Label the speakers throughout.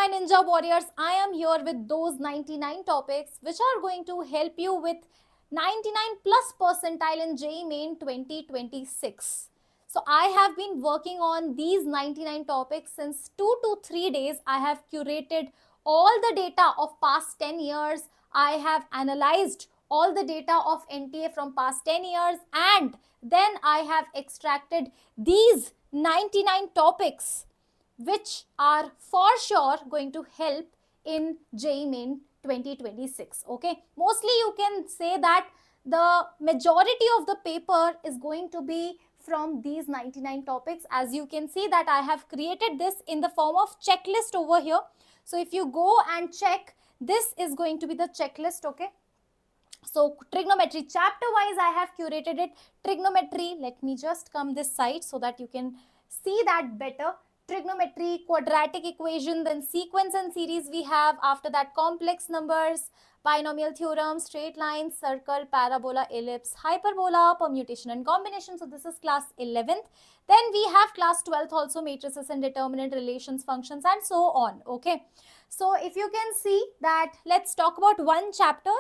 Speaker 1: my ninja warriors, I am here with those 99 topics which are going to help you with 99 plus percentile in JEE Main 2026. So I have been working on these 99 topics since 2 to 3 days. I have curated all the data of past 10 years. I have analyzed all the data of NTA from past 10 years, and then I have extracted these 99 topics which are for sure going to help in JEE Main 2026. Okay, mostly you can say that the majority of the paper is going to be from these 99 topics. As you can see that I have created this in the form of checklist over here. So if you go and check, this is going to be the checklist. Okay, so trigonometry chapter wise I have curated it. Trigonometry, let me just come this side so that you can see that better. Trigonometry, quadratic equation, then sequence and series we have. After that, complex numbers, binomial theorem, straight lines, circle, parabola, ellipse, hyperbola, permutation and combination. So this is class 11th. Then we have class 12th also, matrices and determinant, relations, functions, and so on. Okay, so if you can see that, let's talk about one chapter,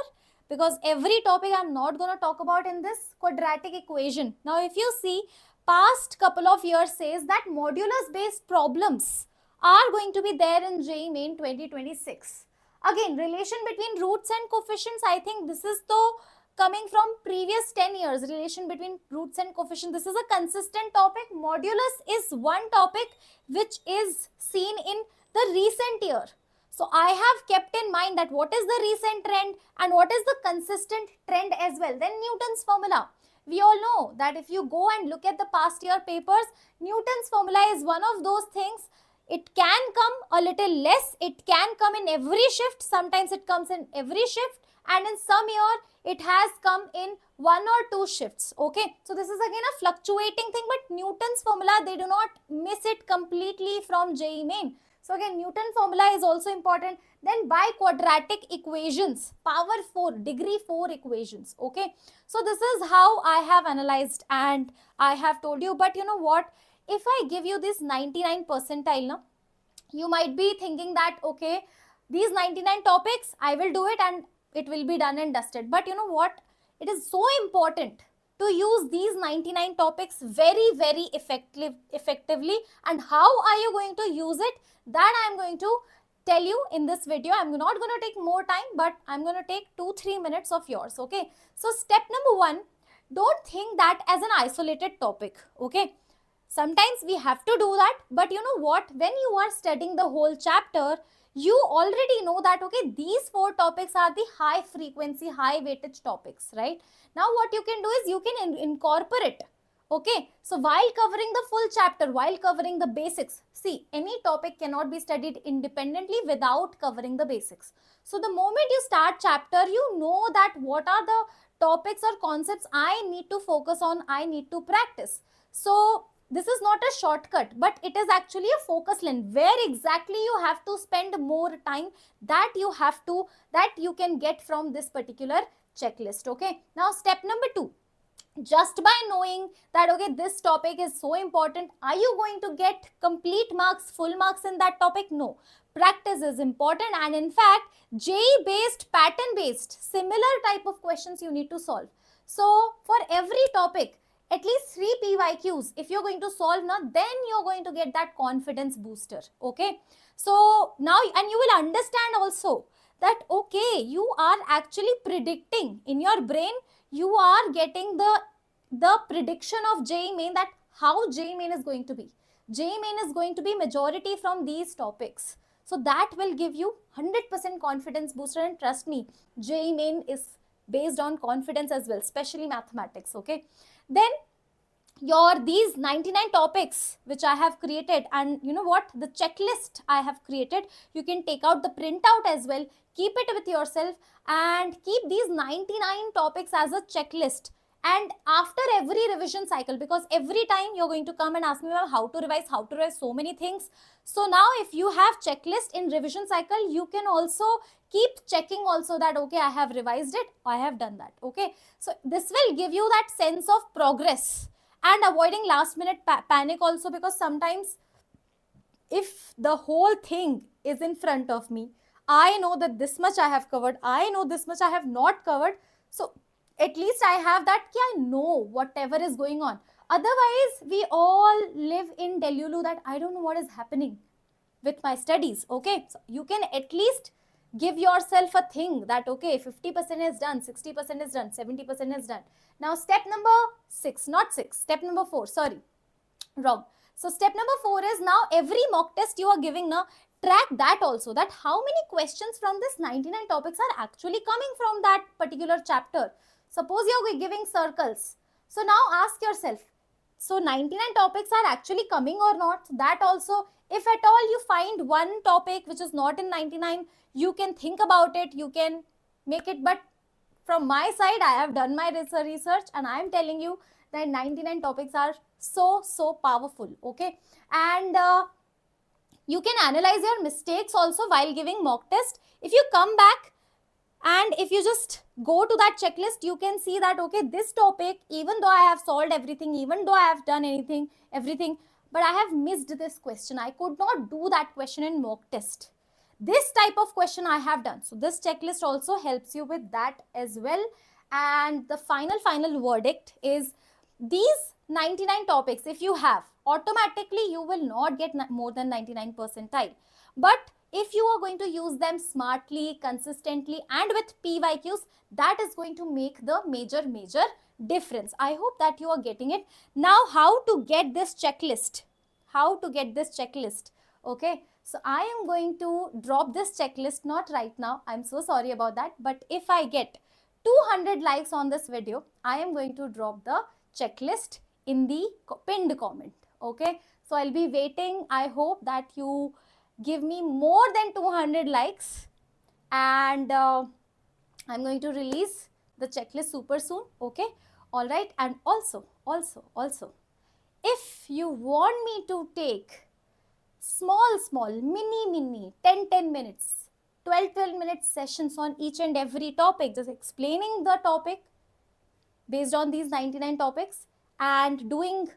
Speaker 1: because every topic I'm not going to talk about in this. Quadratic equation. Now if you see, past couple of years says that modulus based problems are going to be there in JEE Main 2026. Again, relation between roots and coefficients, I think this is the coming from previous 10 years. Relation between roots and coefficients, this is a consistent topic. Modulus is one topic which is seen in the recent year. So I have kept in mind that what is the recent trend and what is the consistent trend as well. Then Newton's formula. We all know that if you go and look at the past year papers, Newton's formula is one of those things. It can come a little less. It can come in every shift. Sometimes it comes in every shift. And in some year, it has come in 1 or 2 shifts. Okay. So this is again a fluctuating thing. But Newton's formula, they do not miss it completely from JEE Main. So again, Newton formula is also important. Then by quadratic equations, power 4, degree 4 equations. Okay. So this is how I have analyzed and I have told you. But you know what? If I give you this 99 percentile, now, you might be thinking that, okay, these 99 topics, I will do it and it will be done and dusted. But you know what? It is so important to use these 99 topics very, very effectively. And how are you going to use it? That I am going to tell you in this video. I'm not going to take more time, but I'm going to take 2-3 minutes of yours. Okay. So step number 1, don't think that as an isolated topic. Okay. Sometimes we have to do that, but you know what? When you are studying the whole chapter, you already know that, okay, these 4 topics are the high frequency, high weightage topics, right? Now what you can do is you can incorporate. Okay, so while covering the full chapter, while covering the basics, see, any topic cannot be studied independently without covering the basics. So the moment you start chapter, you know that what are the topics or concepts I need to focus on, I need to practice. So this is not a shortcut, but it is actually a focus lane where exactly you have to spend more time, that you can get from this particular checklist. Okay, now step number 2, just by knowing that, okay, this topic is so important, are you going to get complete marks, full marks in that topic? No, practice is important. And in fact, JEE based, pattern based, similar type of questions you need to solve. So for every topic, at least 3 PYQs if you're going to solve now, then you're going to get that confidence booster. Okay, so now, and you will understand also that, okay, you are actually predicting in your brain, you are getting the prediction of JEE Main, that how JEE Main is going to be. JEE Main is going to be majority from these topics. So that will give you 100% confidence booster. And trust me, JEE Main is based on confidence as well, especially mathematics. Okay, then these 99 topics which I have created, and you know what, the checklist I have created, you can take out the printout as well, keep it with yourself and keep these 99 topics as a checklist. And after every revision cycle, because every time you're going to come and ask me, how to revise so many things. So now if you have checklist in revision cycle, you can also keep checking also that, okay, I have revised it, I have done that. Okay, so this will give you that sense of progress and avoiding last minute panic also, because sometimes if the whole thing is in front of me, I know that this much I have covered, I know this much I have not covered. So at least I have that, I know whatever is going on. Otherwise, we all live in Delulu that I don't know what is happening with my studies. Okay, so you can at least give yourself a thing that, okay, 50% is done, 60% is done, 70% is done. Now step number 6, not 6, step number 4, sorry, wrong. So step number 4 is, now every mock test you are giving now, track that also, that how many questions from this 99 topics are actually coming from that particular chapter. Suppose you're giving circles, so now ask yourself, so 99 topics are actually coming or not. That also, if at all you find one topic which is not in 99, you can think about it, you can make it. But from my side, I have done my research and I am telling you that 99 topics are so powerful. Okay, and you can analyze your mistakes also while giving mock test. If you come back and if you just go to that checklist, you can see that, okay, this topic, even though I have solved everything, even though I have done everything, but I have missed this question. I could not do that question in mock test. This type of question I have done. So this checklist also helps you with that as well. And the final verdict is, these 99 topics, if you have, automatically you will not get more than 99 percentile. But if you are going to use them smartly, consistently, and with PYQs, that is going to make the major difference. I hope that you are getting it. Now, how to get this checklist? How to get this checklist? Okay, so I am going to drop this checklist, not right now. I'm so sorry about that. But if I get 200 likes on this video, I am going to drop the checklist in the pinned comment. Okay, so I'll be waiting. I hope that you give me more than 200 likes, and I'm going to release the checklist super soon. Okay, all right. And also, if you want me to take small, mini, 10 minutes, 12 minute sessions on each and every topic, just explaining the topic based on these 99 topics and doing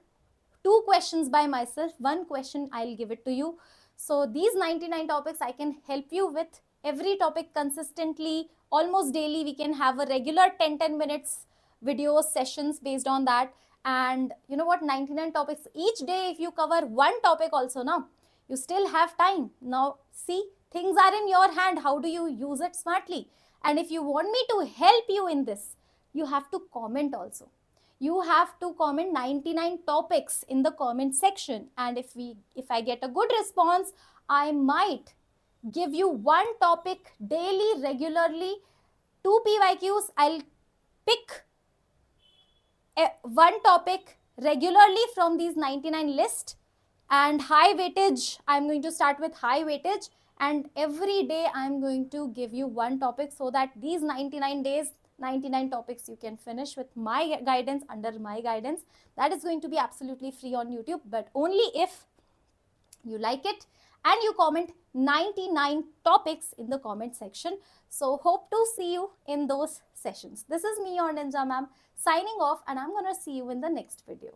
Speaker 1: 2 questions by myself, 1 question I'll give it to you. So these 99 topics I can help you with every topic consistently, almost daily. We can have a regular 10 minutes video sessions based on that. And you know what, 99 topics each day, if you cover 1 topic also, now you still have time. Now see, things are in your hand. How do you use it smartly? And if you want me to help you in this, you have to comment also. You have to comment 99 topics in the comment section, and if I get a good response, I might give you 1 topic daily, regularly, 2 PYQs. I'll pick 1 topic regularly from these 99 list, and high weightage, I'm going to start with high weightage, and every day I'm going to give you 1 topic, so that these 99 days, 99 topics you can finish with my guidance, under my guidance. That is going to be absolutely free on YouTube, but only if you like it and you comment 99 topics in the comment section. So hope to see you in those sessions. This is me, your Ninja Ma'am, signing off, and I'm going to see you in the next video.